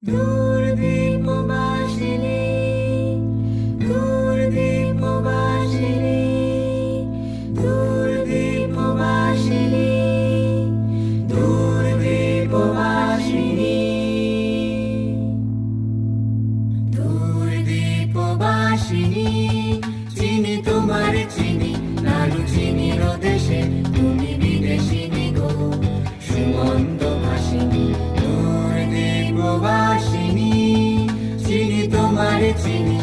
দূরদীপবাসিনী, দূরদীপবাসিনী, দূরদীপবাসিনী, দূরদীপবাসিনী, দূরদীপবাসিনী। চিনি তোমার চিনি, নাড়ু চিনির দেশে তুমি বিদেশিনী গো, সুমন্ত ভাসিনী। দূরদীপবাসিনী, চিনি তোমার চিনি,